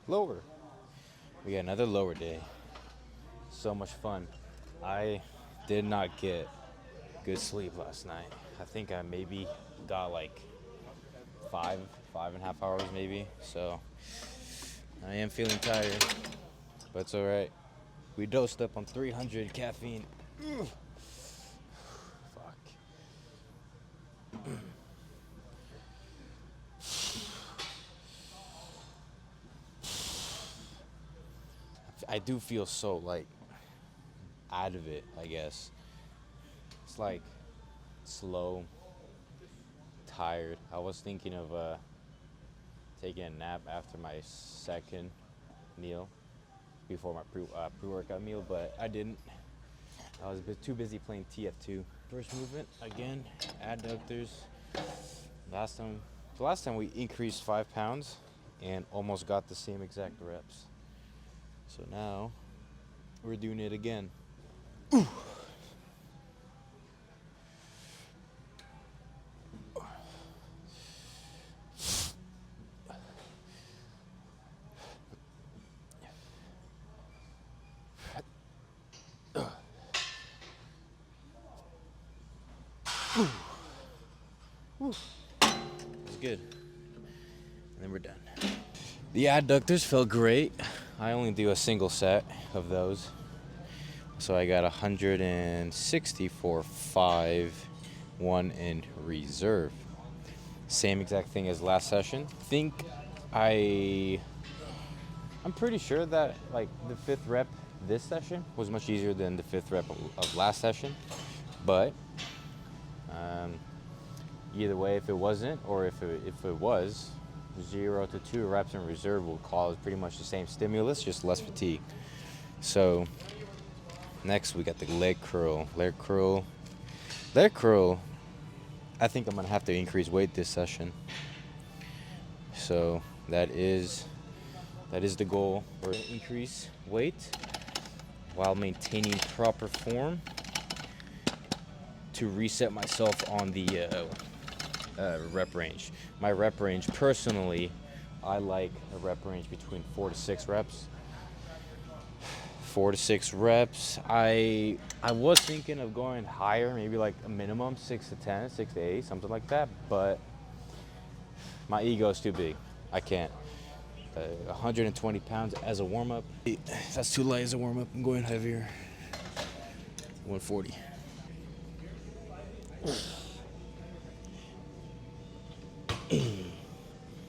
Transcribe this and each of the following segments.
Lower. We got another lower day. So much fun. I did not get good sleep last night. I think I maybe got like five, 5.5 hours maybe. So I am feeling tired, but it's all right. We dosed up on 300 caffeine. Ugh. Fuck. I do feel so like out of it, I guess. It's like slow, tired. I was thinking of taking a nap after my second meal before my pre-workout meal, but I didn't. I was a bit too busy playing TF2. First movement again, adductors. Last time, the last time we increased 5 pounds and almost got the same exact reps. So now we're doing it again. It's good. And then we're done. The adductors felt great. I only do a single set of those. So I got 160 for 5, 1 in reserve. Same exact thing as last session. I I'm pretty sure that like the fifth rep this session was much easier than the fifth rep of last session. But um, either way, if it wasn't or if it was, 0 to 2 reps in reserve will cause pretty much the same stimulus, just less fatigue. So next we got the leg curl. Leg curl. I think I'm gonna have to increase weight this session. So that is the goal. We're gonna increase weight while maintaining proper form to reset myself on the rep range. My rep range, personally, I like a rep range between 4 to 6 reps. 4 to 6 reps. I was thinking of going higher, maybe like a minimum 6 to 10, 6 to 8, something like that. But my ego is too big. I can't. 120 pounds as a warm up. That's too light as a warm up. I'm going heavier. 140.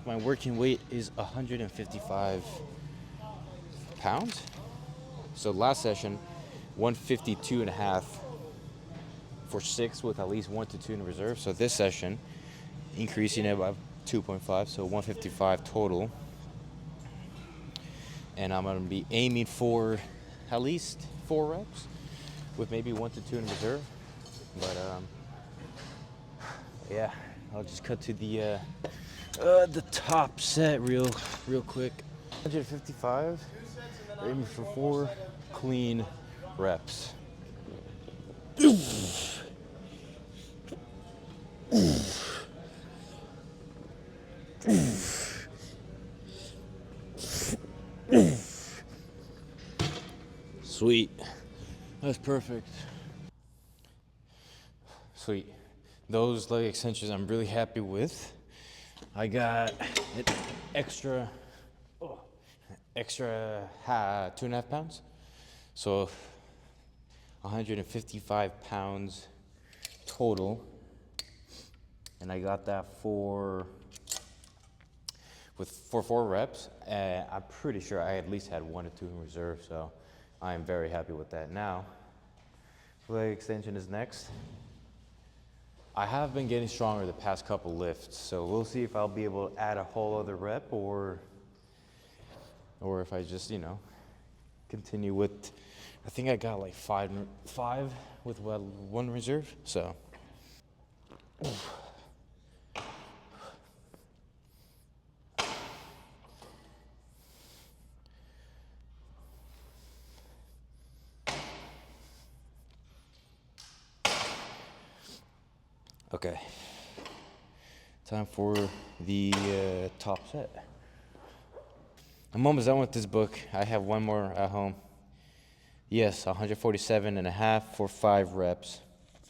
My working weight is 155 pounds. So last session, 152 and a half for 6 with at least 1 to 2 in reserve. So this session, increasing it by 2.5, so 155 total. And I'm going to be aiming for at least 4 reps with maybe 1 to 2 in reserve. But yeah, I'll just cut to the top set real quick. 155, aiming for 4 clean reps. Sweet. That's perfect. Sweet. Those leg extensions I'm really happy with. I got an extra 2.5 pounds. So 155 pounds total. And I got that for 4 reps. I'm pretty sure I at least had 1 or 2 in reserve, so I am very happy with that. Now, leg extension is next. I have been getting stronger the past couple lifts, so we'll see if I'll be able to add a whole other rep or if I just, continue with, I think I got like 5 with 1 reserve, so. Okay, time for the top set. I'm almost done with this book. I have one more at home. Yes, 147 and a half for 5 reps,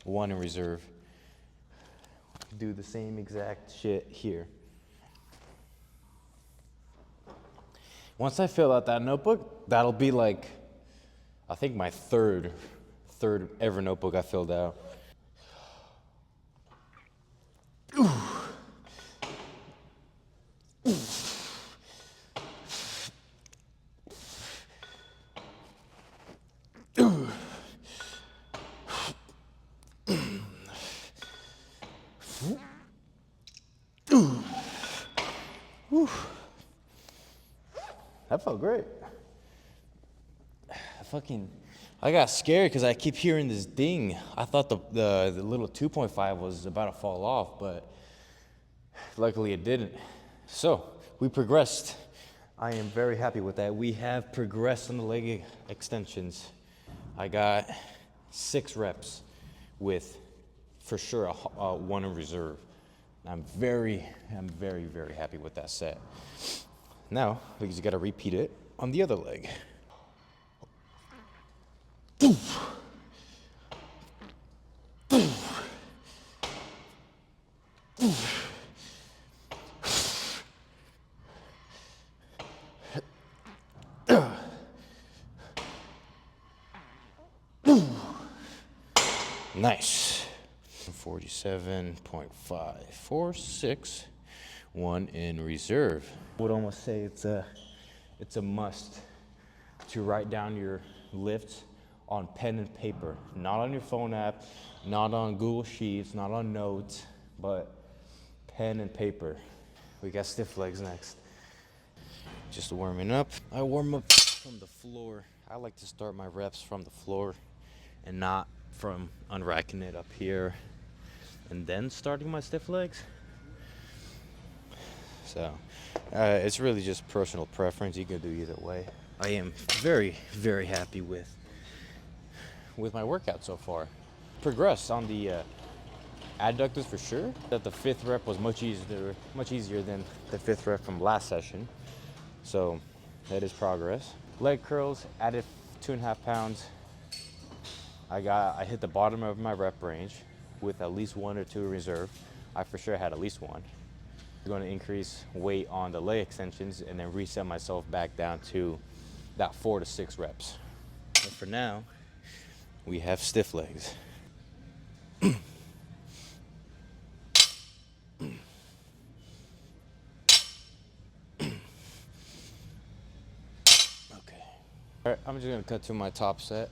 1 in reserve. Do the same exact shit here. Once I fill out that notebook, that'll be like, I think my third ever notebook I filled out. That felt great. I got scared because I keep hearing this ding. I thought the little 2.5 was about to fall off, but luckily it didn't. So we progressed. I am very happy with that. We have progressed on the leg extensions. I got 6 reps with, for sure, a 1 in reserve. I'm very, very happy with that set. Now, we just gotta repeat it on the other leg. Nice. 47.546, 1 in reserve. I would almost say it's a must to write down your lifts on pen and paper, not on your phone app, not on Google Sheets, not on notes, but pen and paper. We got stiff legs next. Just warming up. I warm up from the floor. I like to start my reps from the floor and not from unracking it up here and then starting my stiff legs. So it's really just personal preference. You can do either way. I am very happy with my workout so far. Progress on the adductors for sure. That the 5th rep was much easier than the 5th rep from last session. So that is progress. Leg curls, added 2.5 pounds. I hit the bottom of my rep range with at least 1 or 2 in reserve. I for sure had at least 1. I'm going to increase weight on the leg extensions and then reset myself back down to that 4 to 6 reps. But for now, we have stiff legs. Okay. All right, I'm just going to cut to my top set.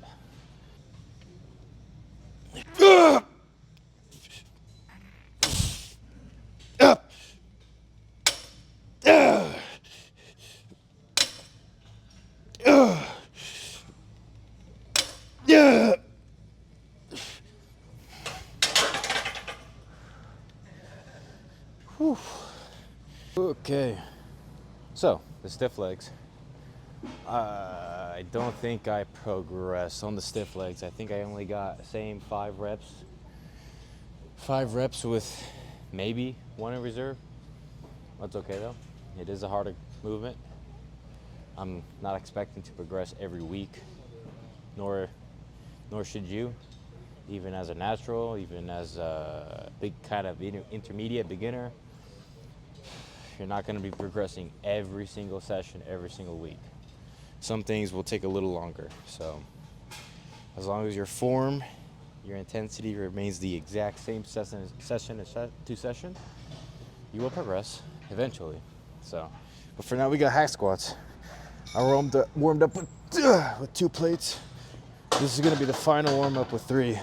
Okay, so the stiff legs. I don't think I progressed on the stiff legs. I think I only got the same 5 reps. 5 reps with maybe 1 in reserve. That's okay though. It is a harder movement. I'm not expecting to progress every week, nor should you. Even as a natural, even as a big kind of intermediate beginner, you're not going to be progressing every single session, every single week. Some things will take a little longer. So as long as your form, your intensity remains the exact same session as 2 sessions, you will progress eventually. So, but for now we got hack squats. I warmed up with 2 plates. This is going to be the final warm up with 3.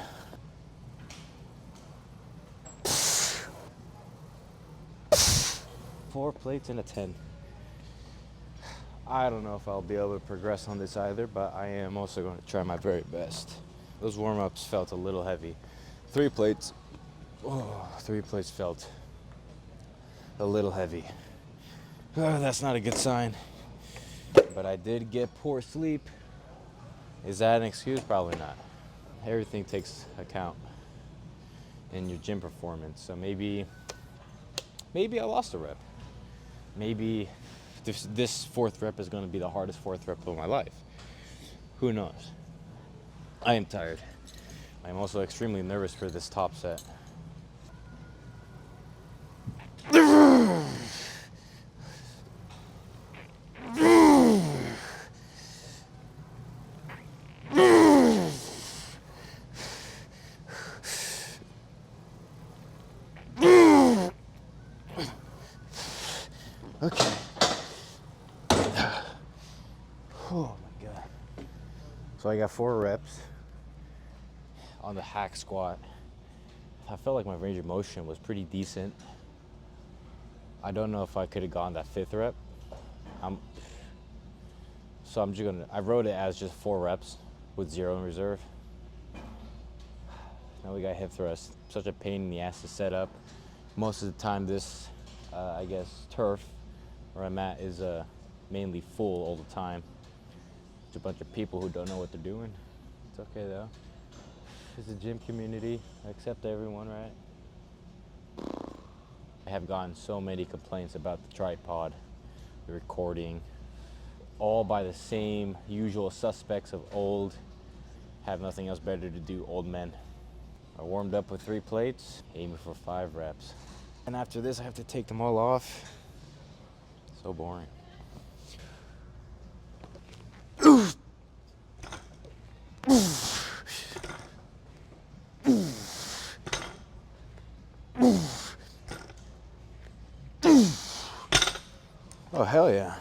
Four plates and a 10. I don't know if I'll be able to progress on this either, but I am also going to try my very best. Those warm-ups felt a little heavy. 3 plates. Oh, 3 plates felt a little heavy. That's not a good sign. But I did get poor sleep. Is that an excuse? Probably not. Everything takes account in your gym performance. So maybe I lost a rep. Maybe this fourth rep is going to be the hardest fourth rep of my life. Who knows? I am tired. I'm also extremely nervous for this top set. Okay. Oh my God. So I got 4 reps on the hack squat. I felt like my range of motion was pretty decent. I don't know if I could have gone that 5th rep. So I'm just gonna, I wrote it as just 4 reps with 0 in reserve. Now we got hip thrust. Such a pain in the ass to set up. Most of the time this, I guess, turf where I'm at is mainly full all the time. It's a bunch of people who don't know what they're doing. It's okay though. It's a gym community. I accept everyone, right? I have gotten so many complaints about the tripod, the recording, all by the same usual suspects of old, have nothing else better to do, old men. I warmed up with 3 plates, aiming for 5 reps. And after this, I have to take them all off. So boring. Oh, hell yeah.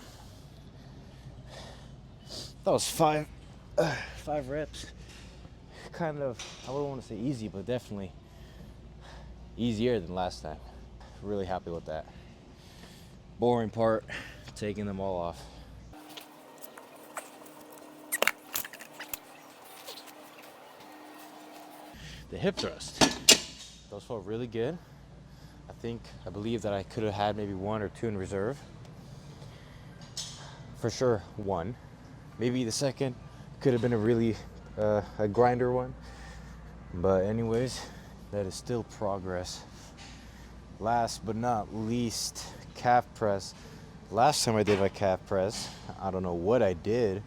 That was 5 reps. Kind of, I wouldn't want to say easy, but definitely easier than last time. Really happy with that. Boring part, taking them all off. The hip thrust. Those felt really good. I believe that I could have had maybe 1 or 2 in reserve. For sure 1. Maybe the second could have been a really a grinder one. But anyways, that is still progress. Last but not least, calf press. Last time I did my calf press, I don't know what I did,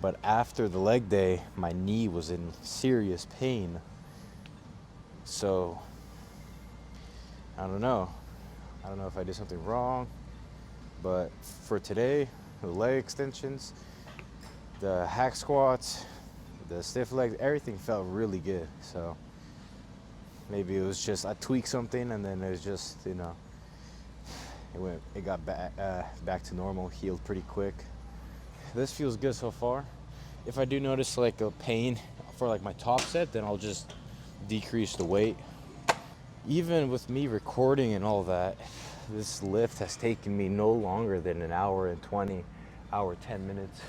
but after the leg day, my knee was in serious pain. So, I don't know. I don't know if I did something wrong, but for today, the leg extensions, the hack squats, the stiff legs, everything felt really good. So maybe it was just I tweaked something and then it was just, you know, it got back to normal, healed pretty quick. This feels good so far. If I do notice like a pain for like my top set, then I'll just decrease the weight. Even with me recording and all that, this lift has taken me no longer than an hour and 20, hour 10 minutes.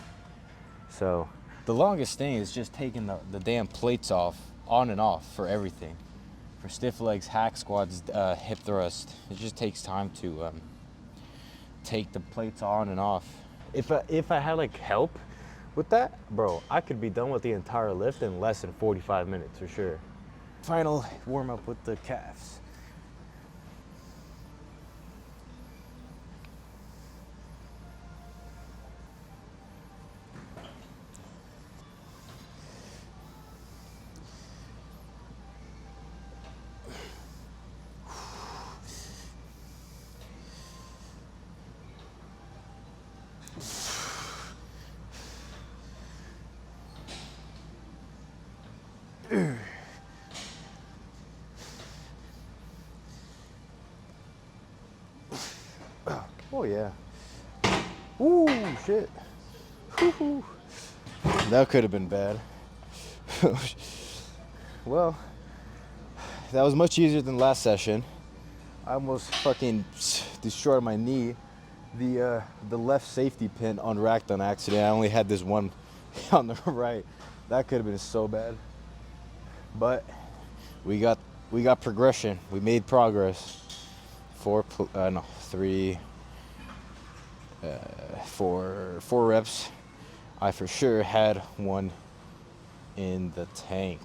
So the longest thing is just taking the damn plates off, on and off for everything. For stiff legs, hack squats, hip thrust. It just takes time to take the plates on and off. If I had like help with that, bro, I could be done with the entire lift in less than 45 minutes for sure. Final warm up with the calves. Oh yeah. Ooh, shit. Woo-hoo. That could have been bad. Well, that was much easier than last session. I almost fucking destroyed my knee. The left safety pin unracked on accident. I only had this one on the right. That could have been so bad. But we got progression. We made progress. 4 reps. I for sure had 1 in the tank.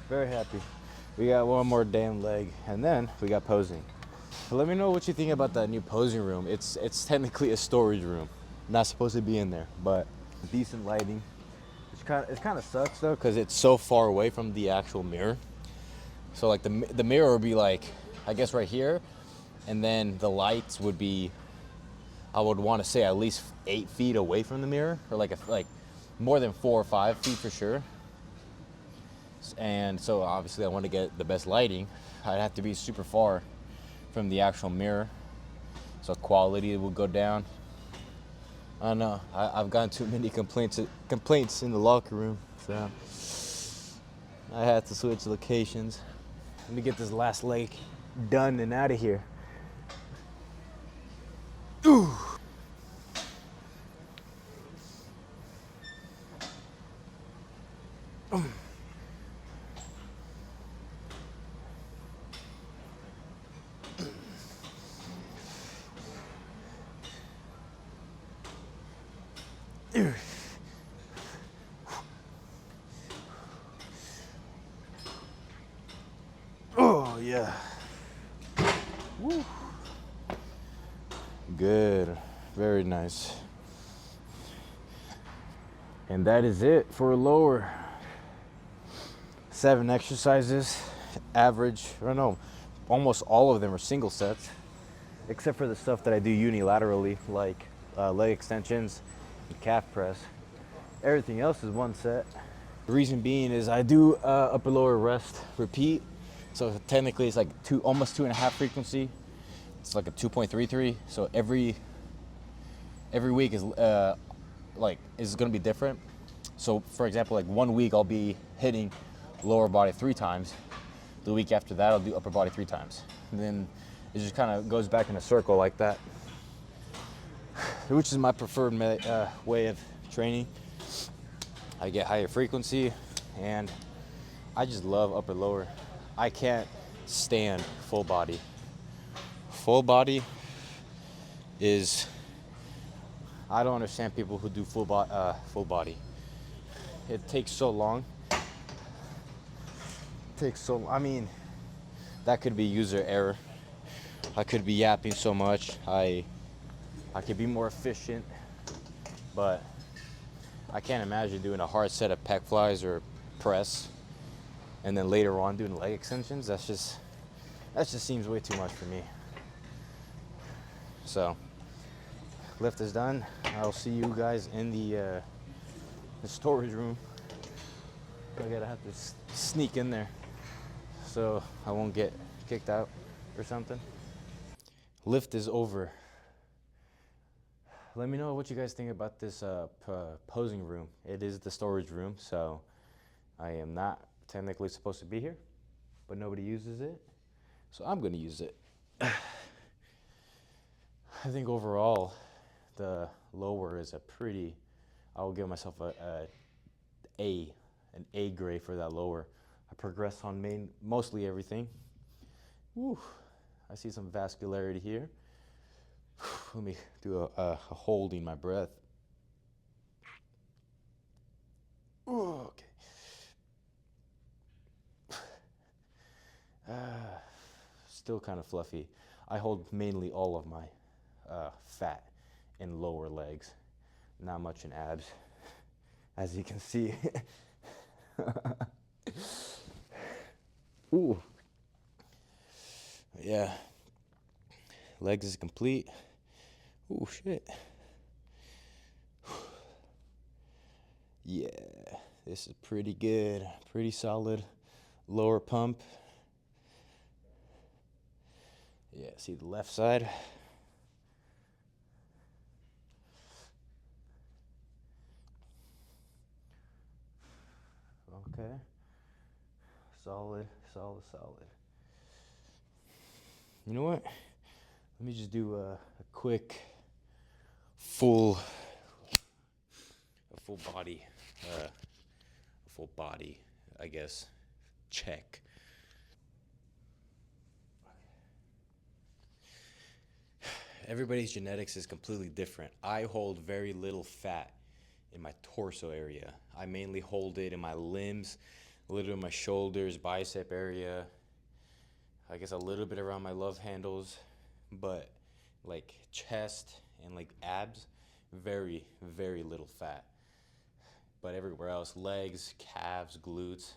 Very happy. We got 1 more damn leg, and then we got posing. Let me know what you think about that new posing room. It's technically a storage room, not supposed to be in there, but decent lighting. It kind of sucks though because it's so far away from the actual mirror. So like the mirror would be like, I guess right here, and then the lights would be, I would want to say at least 8 feet away from the mirror, or like more than 4 or 5 feet for sure. And so obviously I want to get the best lighting. I'd have to be super far from the actual mirror, so quality will go down. I don't know. I've gotten too many complaints in the locker room, so I had to switch locations. Let me get this last leg done and out of here. Oh yeah. Woo. Good. Very nice. And that is it for lower. 7 exercises, average. I don't know. Almost all of them are single sets, except for the stuff that I do unilaterally, like leg extensions and calf press. Everything else is one set. The reason being is I do upper lower rest repeat, so technically it's like almost 2.5 frequency. It's like a 2.33. So every week is is gonna be different. So for example, like 1 week I'll be hitting lower body 3 times. The week after that I'll do upper body 3 times. And then it just kind of goes back in a circle like that, which is my preferred way of training. I get higher frequency, and I just love upper lower. I can't stand full body. Full body is, I don't understand people who do full body. It takes so long. I mean, that could be user error. I could be yapping so much. I could be more efficient, but I can't imagine doing a hard set of pec flies or press and then later on doing leg extensions. That just seems way too much for me. So lift is done. I'll see you guys in the storage room. I gotta have to sneak in there so I won't get kicked out or something. Lift is over. Let me know what you guys think about this posing room. It is the storage room, so I am not technically supposed to be here, but nobody uses it, so I'm gonna use it. I think overall, the lower is I will give myself an A grade for that lower. I progressed on mostly everything. Woo, I see some vascularity here. Let me do a holding my breath. Ooh, okay. Still kind of fluffy. I hold mainly all of my fat in lower legs, not much in abs, as you can see. Ooh. Yeah. Legs is complete. Ooh, shit. Yeah, this is pretty good. Pretty solid lower pump. Yeah, see the left side? Okay. Solid. You know what? Let me just do a quick full body, I guess, check. Everybody's genetics is completely different. I hold very little fat in my torso area. I mainly hold it in my limbs, a little in my shoulders, bicep area, I guess a little bit around my love handles, but like chest and like abs, very, very little fat. But everywhere else, legs, calves, glutes,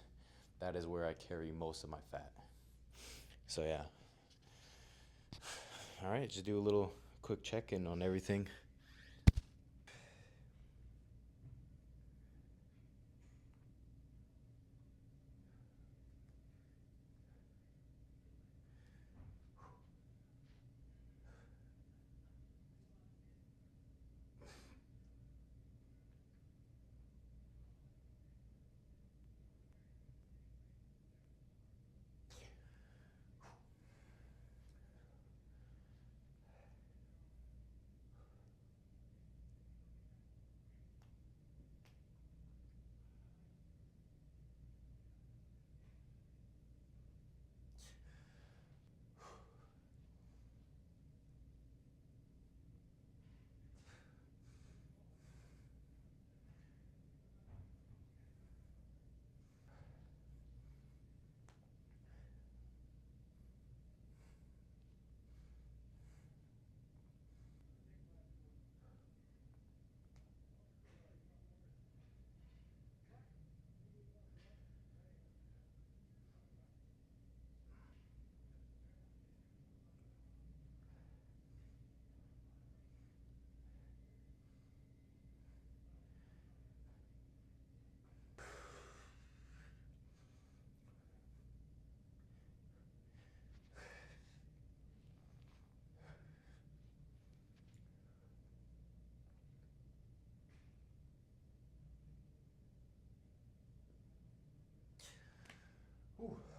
that is where I carry most of my fat. So yeah. All right, just do a little quick check-in on everything.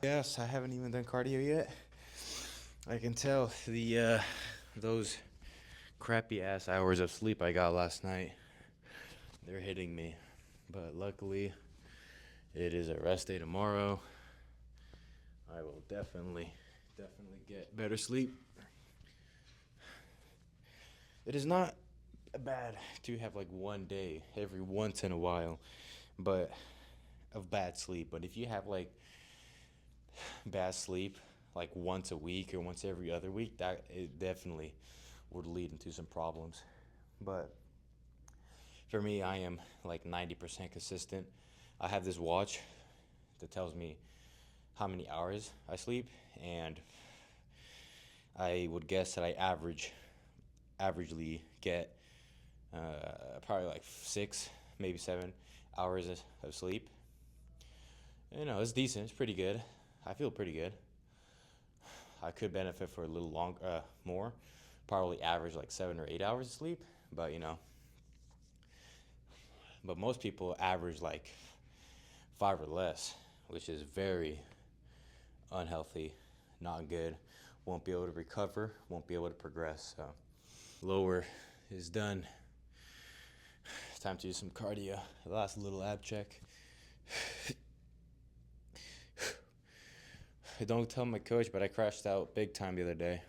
Yes, I haven't even done cardio yet. I can tell the those crappy ass hours of sleep I got last night, they're hitting me. But luckily, it is a rest day tomorrow. I will definitely get better sleep. It is not bad to have like one day every once in a while, but of bad sleep. But if you have like bad sleep like once a week or once every other week, that it definitely would lead into some problems. But for me, I am like 90% consistent. I have this watch that tells me how many hours I sleep, and I would guess that I averagely get probably like 6, maybe 7 hours of sleep. You know, it's decent. It's pretty good. I feel pretty good. I could benefit for a little more. Probably average like 7 or 8 hours of sleep, but you know, but most people average like 5 or less, which is very unhealthy, not good. Won't be able to recover, won't be able to progress. So, lower is done. It's time to do some cardio. The last little ab check. Don't tell my coach, but I crashed out big time the other day.